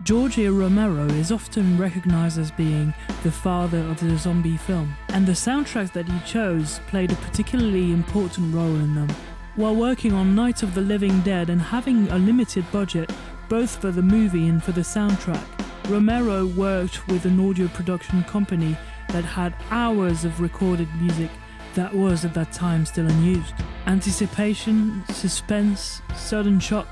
George Romero is often recognized as being the father of the zombie film, and the soundtracks that he chose played a particularly important role in them. While working on Night of the Living Dead and having a limited budget, both for the movie and for the soundtrack, Romero worked with an audio production company that had hours of recorded music that was at that time still unused. Anticipation, suspense, sudden shock,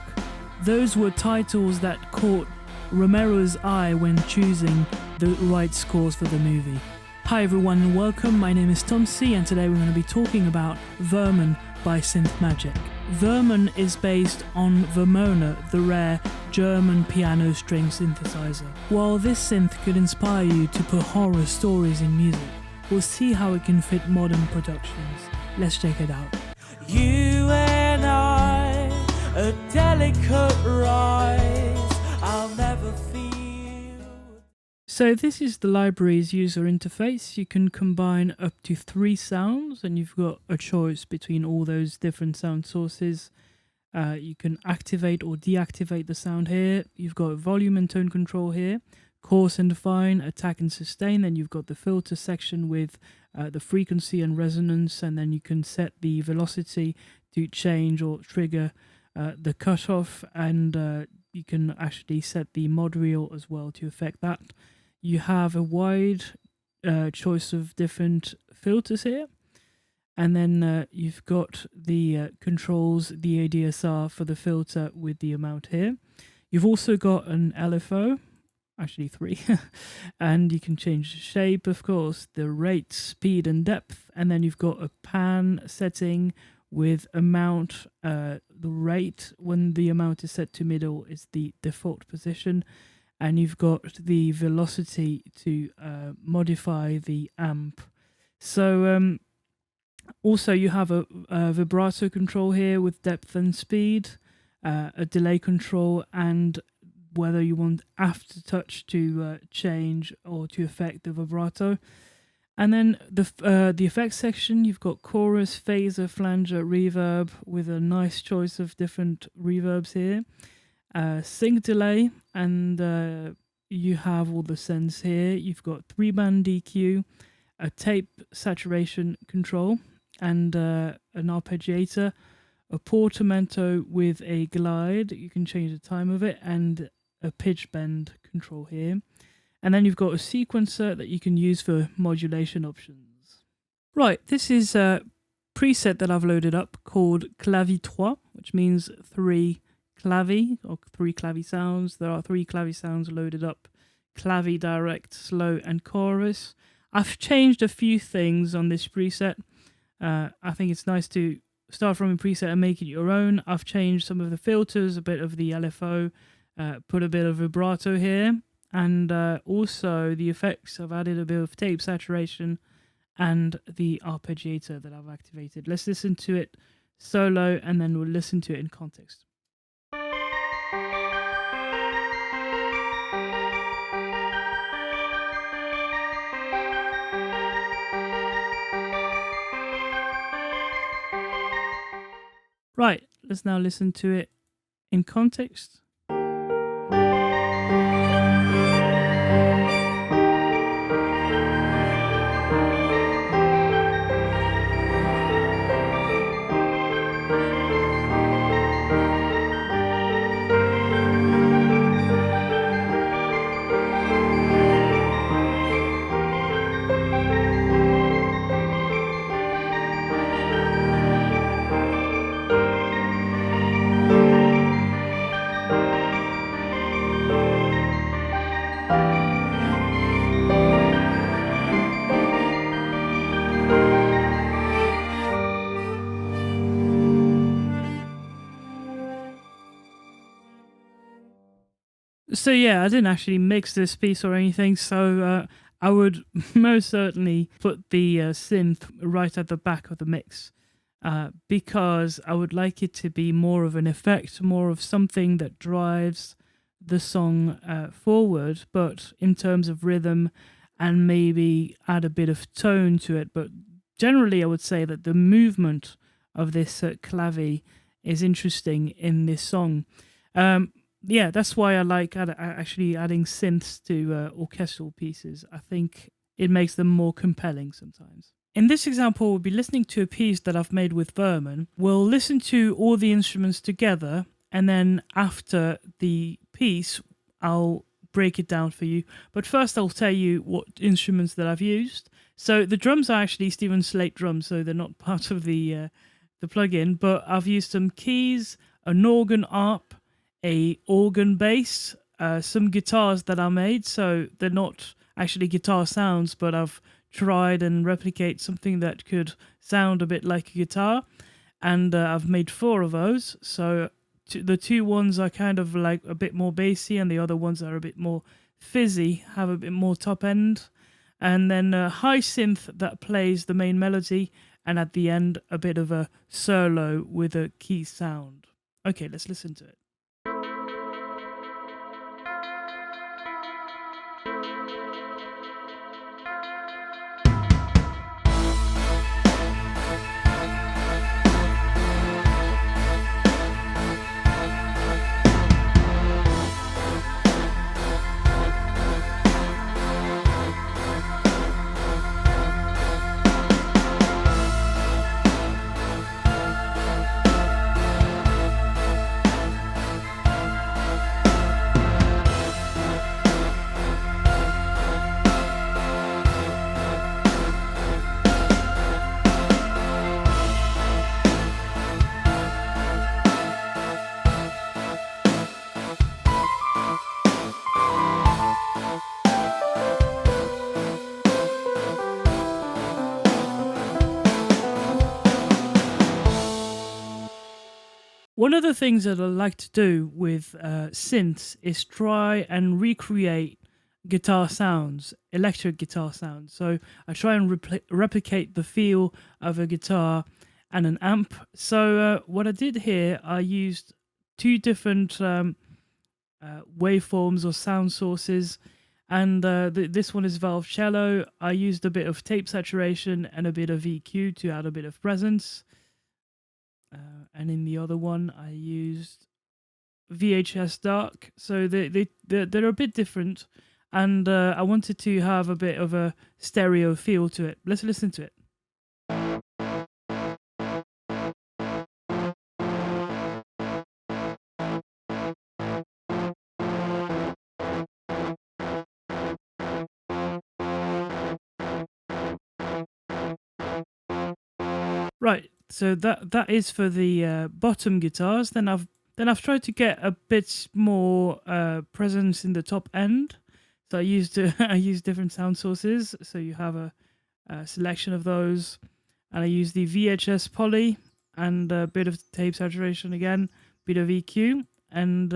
those were titles that caught Romero's eye when choosing the right scores for the movie. Hi everyone and welcome, my name is ThomC and today we're going to be talking about Vermon by Synth Magic. Vermon is based on Vermona, the rare German piano string synthesizer. While this synth could inspire you to put horror stories in music, we'll see how it can fit modern productions. Let's check it out. You and I, a delicate rise, I'll never feel. So this is the library's user interface. You can combine up to 3 sounds and you've got a choice between all those different sound sources. You can activate or deactivate the sound here. You've got volume and tone control here, coarse and fine, attack and sustain. Then you've got the filter section with the frequency and resonance, and then you can set the velocity to change or trigger the cutoff, and you can actually set the mod reel as well to affect that. You have a wide choice of different filters here. And then you've got the controls, the ADSR for the filter with the amount here. You've also got an LFO, actually 3, and you can change the shape, of course, the rate, speed and depth. And then you've got a pan setting with amount, the rate when the amount is set to middle is the default position. And you've got the velocity to modify the amp. So also, you have a vibrato control here with depth and speed, a delay control, and whether you want aftertouch to change or to affect the vibrato. And then the effects section, you've got chorus, phaser, flanger, reverb with a nice choice of different reverbs here. Sync delay, and you have all the sends here. You've got 3-band DQ, a tape saturation control, and an arpeggiator, a portamento with a glide, you can change the time of it, and a pitch bend control here. And then you've got a sequencer that you can use for modulation options. Right, this is a preset that I've loaded up called Clavi 3, which means 3 clavi, or 3 clavi sounds. There are 3 clavi sounds loaded up: clavi, direct, slow, and chorus. I've changed a few things on this preset. I think it's nice to start from a preset and make it your own. I've changed some of the filters, a bit of the LFO, put a bit of vibrato here, and also the effects. I've added a bit of tape saturation and the arpeggiator that I've activated. Let's listen to it solo and then we'll listen to it in context. Right, let's now listen to it in context. So yeah, I didn't actually mix this piece or anything, so I would most certainly put the synth right at the back of the mix, because I would like it to be more of an effect, more of something that drives the song forward, but in terms of rhythm, and maybe add a bit of tone to it. But generally, I would say that the movement of this clavi is interesting in this song. yeah, that's why I like actually adding synths to orchestral pieces. I think it makes them more compelling sometimes. In this example, we'll be listening to a piece that I've made with Vermon. We'll listen to all the instruments together, and then after the piece, I'll break it down for you. But first, I'll tell you what instruments that I've used. So the drums are actually Stephen Slate drums, so they're not part of the plugin. But I've used some keys, an organ arp, a organ bass, some guitars that I made. So they're not actually guitar sounds, but I've tried and replicate something that could sound a bit like a guitar, and I've made 4 of those. So the 2 ones are kind of like a bit more bassy, and the other ones are a bit more fizzy, have a bit more top end, and then a high synth that plays the main melody, and at the end a bit of a solo with a key sound. Okay, let's listen to it. One of the things that I like to do with synths is try and recreate guitar sounds, electric guitar sounds. So I try and replicate the feel of a guitar and an amp. So what I did here, I used 2 different waveforms or sound sources. And this one is valve cello. I used a bit of tape saturation and a bit of EQ to add a bit of presence. And in the other one, I used VHS dark. So they're a bit different. And I wanted to have a bit of a stereo feel to it. Let's listen to it. Right, so that is for the bottom guitars. Then I've tried to get a bit more presence in the top end. So I used different sound sources. So you have a selection of those, and I used the VHS poly and a bit of tape saturation again, bit of EQ, and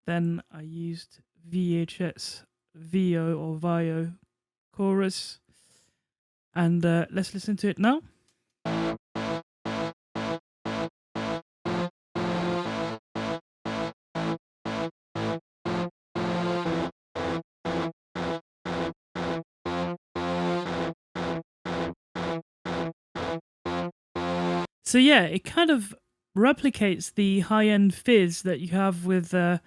then I used VHS VO or VIO chorus, and let's listen to it now. So yeah, it kind of replicates the high-end fizz that you have with a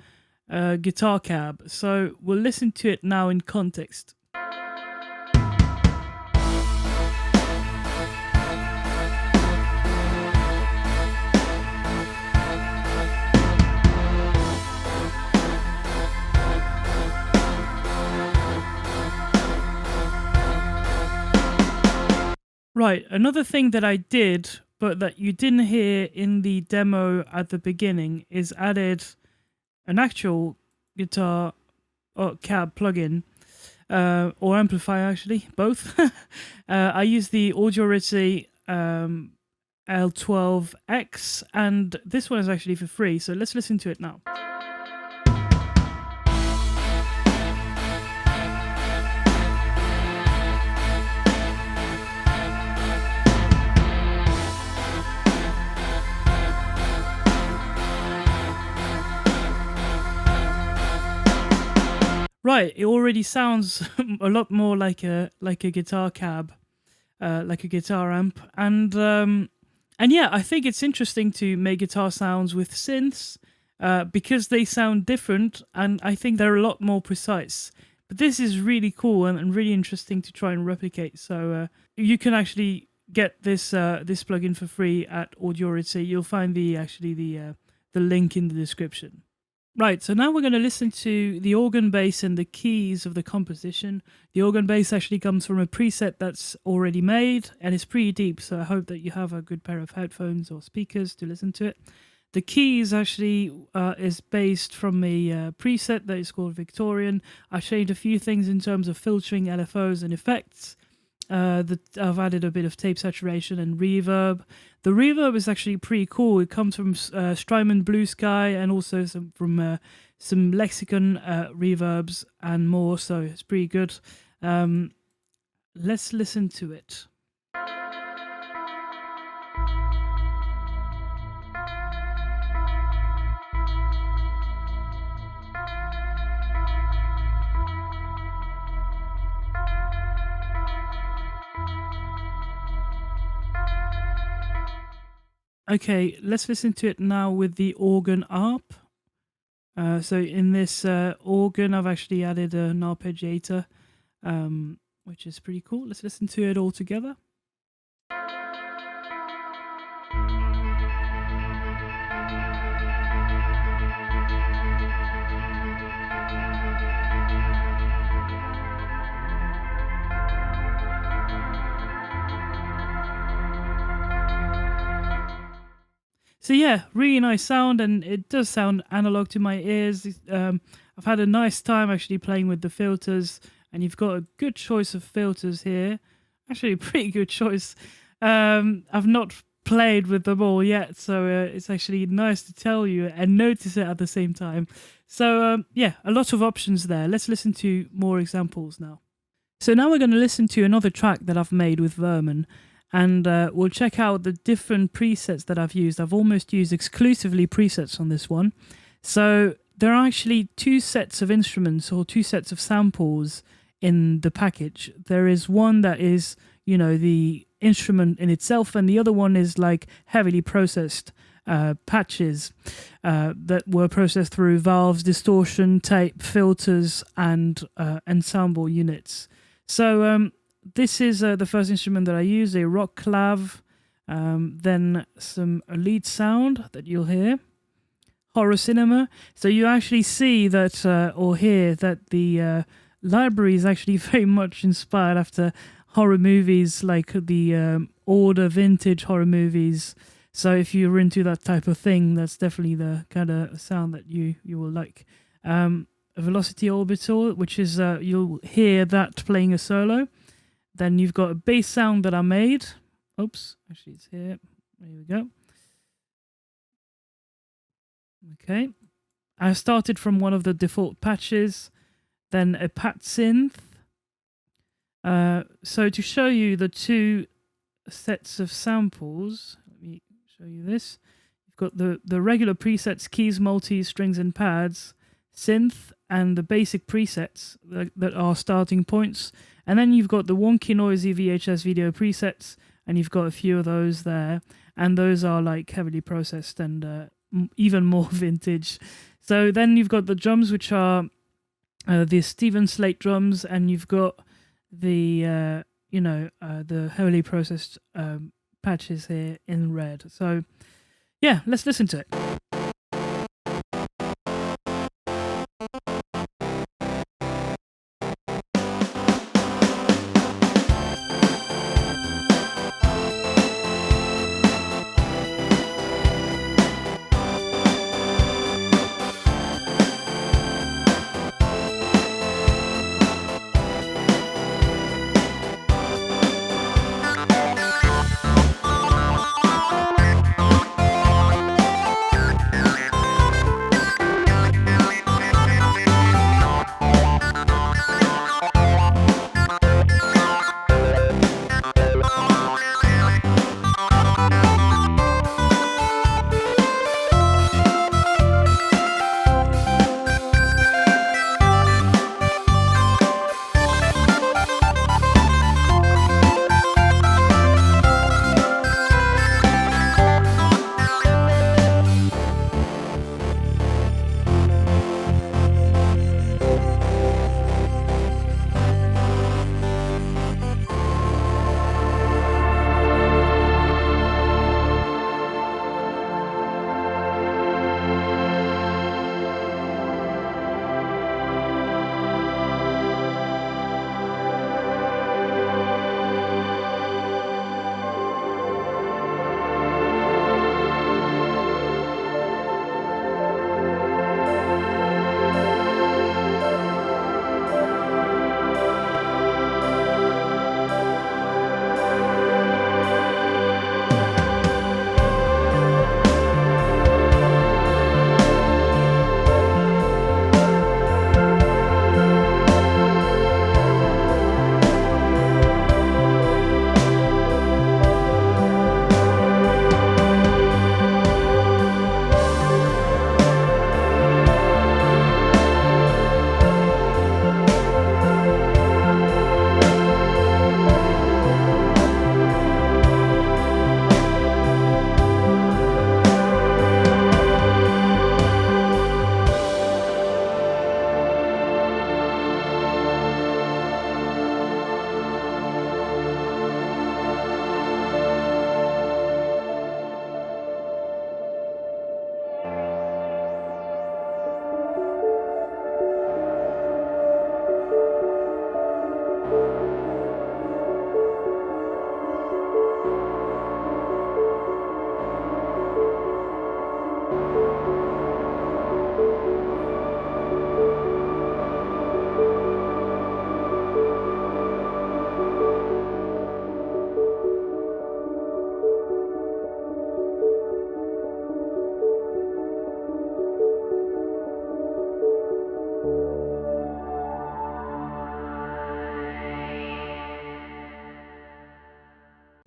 guitar cab. So we'll listen to it now in context. Right, another thing that I did, but that you didn't hear in the demo at the beginning, is added an actual guitar or cab plugin, or amplifier actually, both. I use the Audio-Ritzy L12X, and this one is actually for free, so let's listen to it now. Right, it already sounds a lot more like a guitar cab, like a guitar amp, and yeah, I think it's interesting to make guitar sounds with synths. because they sound different, and I think they're a lot more precise. But this is really cool and really interesting to try and replicate. So you can actually get this this plugin for free at Audiority. You'll find the link in the description. Right, so now we're going to listen to the organ bass and the keys of the composition. The organ bass actually comes from a preset that's already made, and it's pretty deep, so I hope that you have a good pair of headphones or speakers to listen to it. The keys actually is based from a preset that is called Victorian. I changed a few things in terms of filtering, LFOs and effects. I've added a bit of tape saturation and reverb. The reverb is actually pretty cool. It comes from Strymon Blue Sky and also from some Lexicon reverbs and more, so it's pretty good. Let's listen to it. Okay, let's listen to it now with the organ ARP. So in this organ, I've actually added an arpeggiator, which is pretty cool. Let's listen to it all together. So yeah, really nice sound, and it does sound analog to my ears. I've had a nice time actually playing with the filters, and you've got a good choice of filters here. Actually, a pretty good choice. I've not played with them all yet, so it's actually nice to tell you and notice it at the same time. So yeah, a lot of options there. Let's listen to more examples now. So now we're going to listen to another track that I've made with Vermon. And we'll check out the different presets that I've used. I've almost used exclusively presets on this one. So there are actually two sets of instruments or two sets of samples in the package. There is one that is, you know, the instrument in itself, and the other one is like heavily processed patches that were processed through valves, distortion, tape, filters, and ensemble units. So this is the first instrument that I use, a rock clav, then some lead sound that you'll hear, horror cinema. So you actually see that or hear that the library is actually very much inspired after horror movies like the older vintage horror movies. So if you're into that type of thing, that's definitely the kind of sound that you will like. A velocity orbital, which is you'll hear that playing a solo. Then you've got a bass sound that I made. Oops, actually it's here. There we go. Okay. I started from one of the default patches, then a pat synth. So to show you the two sets of samples, let me show you this. You've got the regular presets, keys, multis, strings and pads, synth, and the basic presets that are starting points. And then you've got the wonky, noisy VHS video presets, and you've got a few of those there. And those are like heavily processed and even more vintage. So then you've got the drums, which are the Steven Slate drums, and you've got the, the heavily processed patches here in red. So yeah, let's listen to it.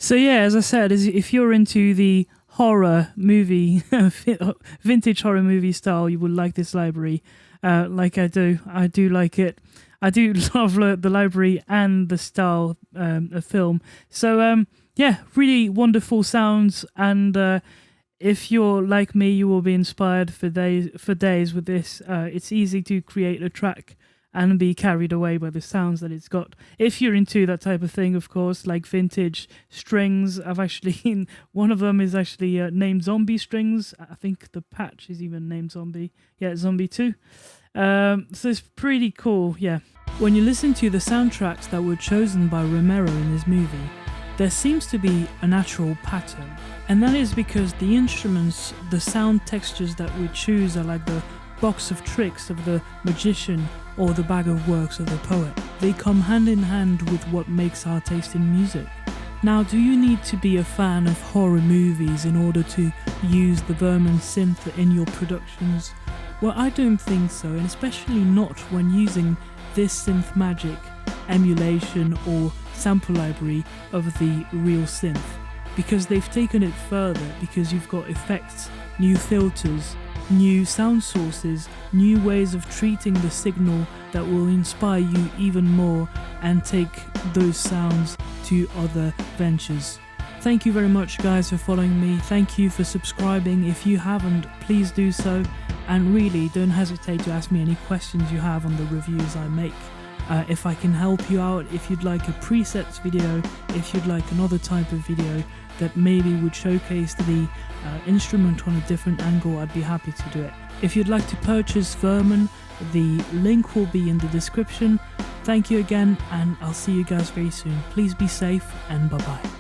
So yeah, as I said, if you're into the horror movie, vintage horror movie style, you will like this library. Like I do like it. I do love the library and the style of film. So yeah, really wonderful sounds, and if you're like me, you will be inspired for days with this. It's easy to create a track and be carried away by the sounds that it's got. If you're into that type of thing, of course, like vintage strings, one of them is actually named Zombie Strings. I think the patch is even named Zombie. Yeah, Zombie 2. So it's pretty cool, yeah. When you listen to the soundtracks that were chosen by Romero in this movie, there seems to be a natural pattern. And that is because the instruments, the sound textures that we choose are like the box of tricks of the magician or the bag of works of the poet. They come hand in hand with what makes our taste in music. Now, do you need to be a fan of horror movies in order to use the Vermon synth in your productions? Well, I don't think so, and especially not when using this synth magic, emulation or sample library of the real synth, because they've taken it further, because you've got effects, new filters, new sound sources, new ways of treating the signal that will inspire you even more and take those sounds to other ventures. Thank you very much, guys, for following me. Thank you for subscribing. If you haven't, please do so, and really don't hesitate to ask me any questions you have on the reviews I make. If I can help you out, if you'd like a presets video, if you'd like another type of video that maybe would showcase the instrument on a different angle, I'd be happy to do it. If you'd like to purchase Vermon, the link will be in the description. Thank you again, and I'll see you guys very soon. Please be safe, and bye-bye.